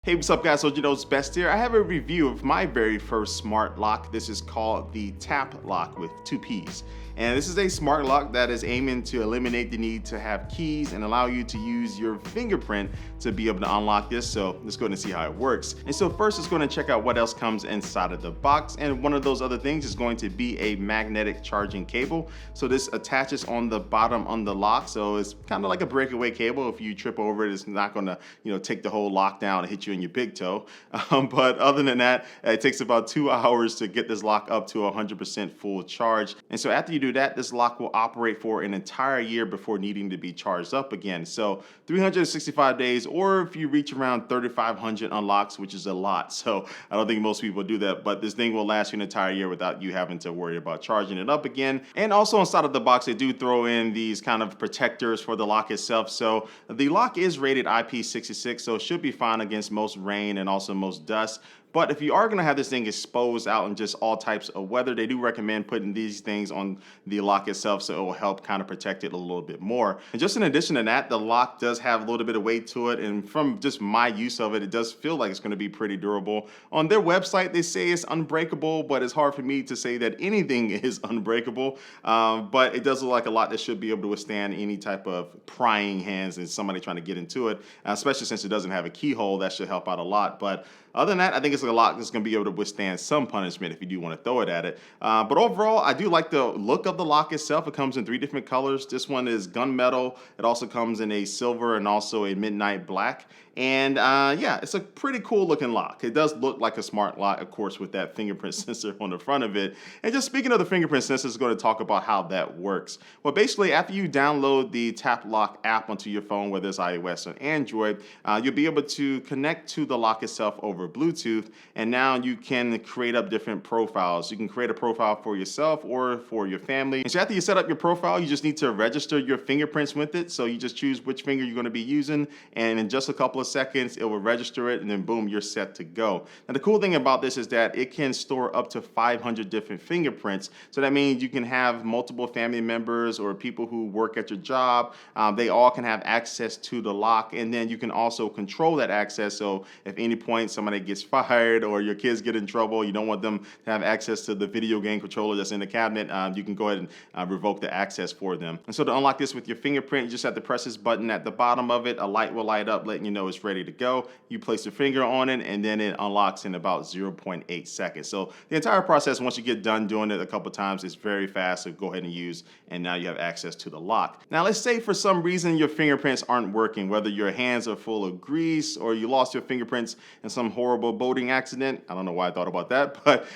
Hey, what's up guys? So you know it's Best here. I have a review of my very first smart lock. This is called the Tapplock with two P's. And this is a smart lock that is aiming to eliminate the need to have keys and allow you to use your fingerprint to be able to unlock this. So let's go ahead and see how it works. And so first, let's go ahead and check out what else comes inside of the box. And one of those other things is going to be a magnetic charging cable. So this attaches on the bottom on the lock. So it's kind of like a breakaway cable. If you trip over it, it's not going to, take the whole lock down and hit you in your big toe. But other than that, it takes about 2 hours to get this lock up to 100% full charge. And so after you do that, this lock will operate for an entire year before needing to be charged up again. So 365 days, or if you reach around 3,500 unlocks, which is a lot. So I don't think most people do that, but this thing will last you an entire year without you having to worry about charging it up again. And also inside of the box, they do throw in these kind of protectors for the lock itself. So the lock is rated IP66, so it should be fine against most rain and also most dust. But if you are going to have this thing exposed out in just all types of weather, they do recommend putting these things on the lock itself so it will help kind of protect it a little bit more. And just in addition to that, the lock does have a little bit of weight to it. And from just my use of it, it does feel like it's going to be pretty durable. On their website, they say it's unbreakable, but it's hard for me to say that anything is unbreakable. But it does look like a lot that should be able to withstand any type of prying hands and somebody trying to get into it, especially since it doesn't have a keyhole. That should help out a lot. But other than that, I think it's a lock that's going to be able to withstand some punishment if you do want to throw it at it. But overall, I do like the look of the lock itself. It comes in 3 different colors. This one is gunmetal. It also comes in a silver and also a midnight black. And yeah, it's a pretty cool looking lock. It does look like a smart lock, of course, with that fingerprint sensor on the front of it. And just speaking of the fingerprint sensor, I'm going to talk about how that works. Well, basically, after you download the Tapplock app onto your phone, whether it's iOS or Android, you'll be able to connect to the lock itself over Bluetooth. And now you can create up different profiles. You can create a profile for yourself or for your family. And so after you set up your profile, you just need to register your fingerprints with it. So you just choose which finger you're going to be using. And in just a couple of seconds, it will register it, and then boom, you're set to go. Now, the cool thing about this is that it can store up to 500 different fingerprints. So that means you can have multiple family members or people who work at your job. They all can have access to the lock, and then you can also control that access. So if any point somebody gets fired or your kids get in trouble, you don't want them to have access to the video game controller that's in the cabinet, you can go ahead and revoke the access for them. And so to unlock this with your fingerprint, you just have to press this button at the bottom of it. A light will light up letting you know it's ready to go. You place your finger on it, and then it unlocks in about 0.8 seconds. So the entire process, once you get done doing it a couple times, is very fast. So go ahead and use, and now you have access to the lock. Now, let's say for some reason your fingerprints aren't working, whether your hands are full of grease or you lost your fingerprints in some horrible boating accident. I don't know why I thought about that, but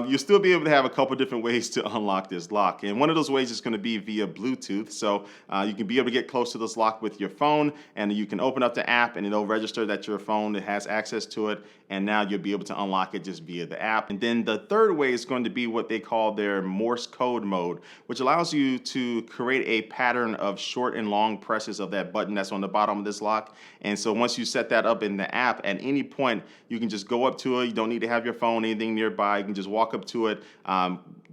you'll still be able to have a couple different ways to unlock this lock. And one of those ways is going to be via Bluetooth. So you can be able to get close to this lock with your phone, and you can open up the app, and it'll register that your phone has access to it, and now you'll be able to unlock it just via the app. And then the third way is going to be what they call their Morse code mode, which allows you to create a pattern of short and long presses of that button that's on the bottom of this lock. And so once you set that up in the app, at any point you can just go up to it. You don't need to have your phone, anything nearby. You can just walk up to it,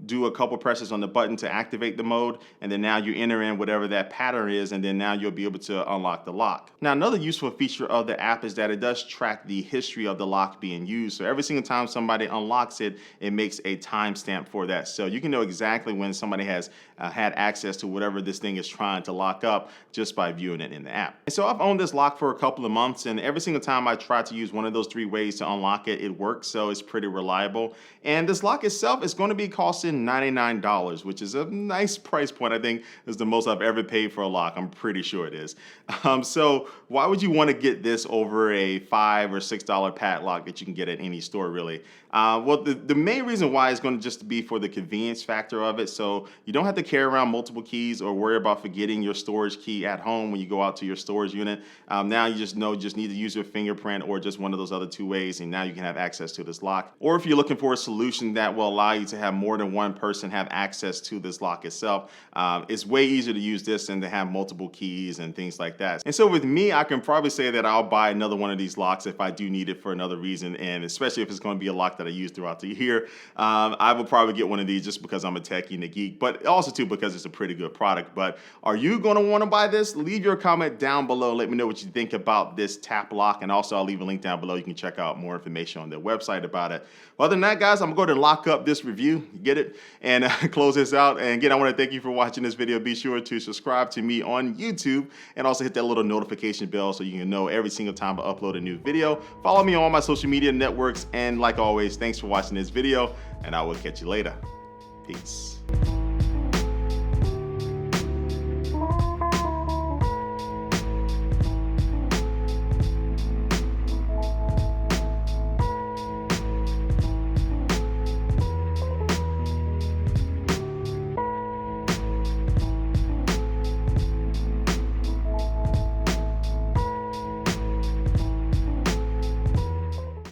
do a couple presses on the button to activate the mode, and then now you enter in whatever that pattern is, and then now you'll be able to unlock the lock. Now, another useful feature of the app is that it does track the history of the lock being used. So every single time somebody unlocks it, it makes a timestamp for that. So you can know exactly when somebody has had access to whatever this thing is trying to lock up just by viewing it in the app. And so I've owned this lock for a couple of months, and every single time I try to use one of those 3 ways to unlock it, it works. So it's pretty reliable. And this lock itself is going to be costing $99, which is a nice price point. I think is the most I've ever paid for a lock. I'm pretty sure it is. So why would you want to get this over a $5 or $6 padlock that you can get at any store, really? Well, the main reason why is going to just be for the convenience factor of it. So you don't have to carry around multiple keys or worry about forgetting your storage key at home when you go out to your storage unit. Now you just need to use your fingerprint or just one of those other 2 ways, and now you can have access to this lock. Or if you're looking for a solution that will allow you to have more than one person have access to this lock itself. It's way easier to use this than to have multiple keys and things like that. And so with me, I can probably say that I'll buy another one of these locks if I do need it for another reason, and especially if it's going to be a lock that I use throughout the year. I will probably get one of these just because I'm a techie and a geek, but also too because it's a pretty good product. But are you going to want to buy this? Leave your comment down below. Let me know what you think about this Tapplock, and also I'll leave a link down below. You can check out more information on their website about it. Other than that, guys, I'm going to lock up this review, get it, and close this out. And again, I want to thank you for watching this video. Be sure to subscribe to me on YouTube and also hit that little notification bell so you can know every single time I upload a new video. Follow me on all my social media networks, and like always, thanks for watching this video, and I will catch you later. Peace.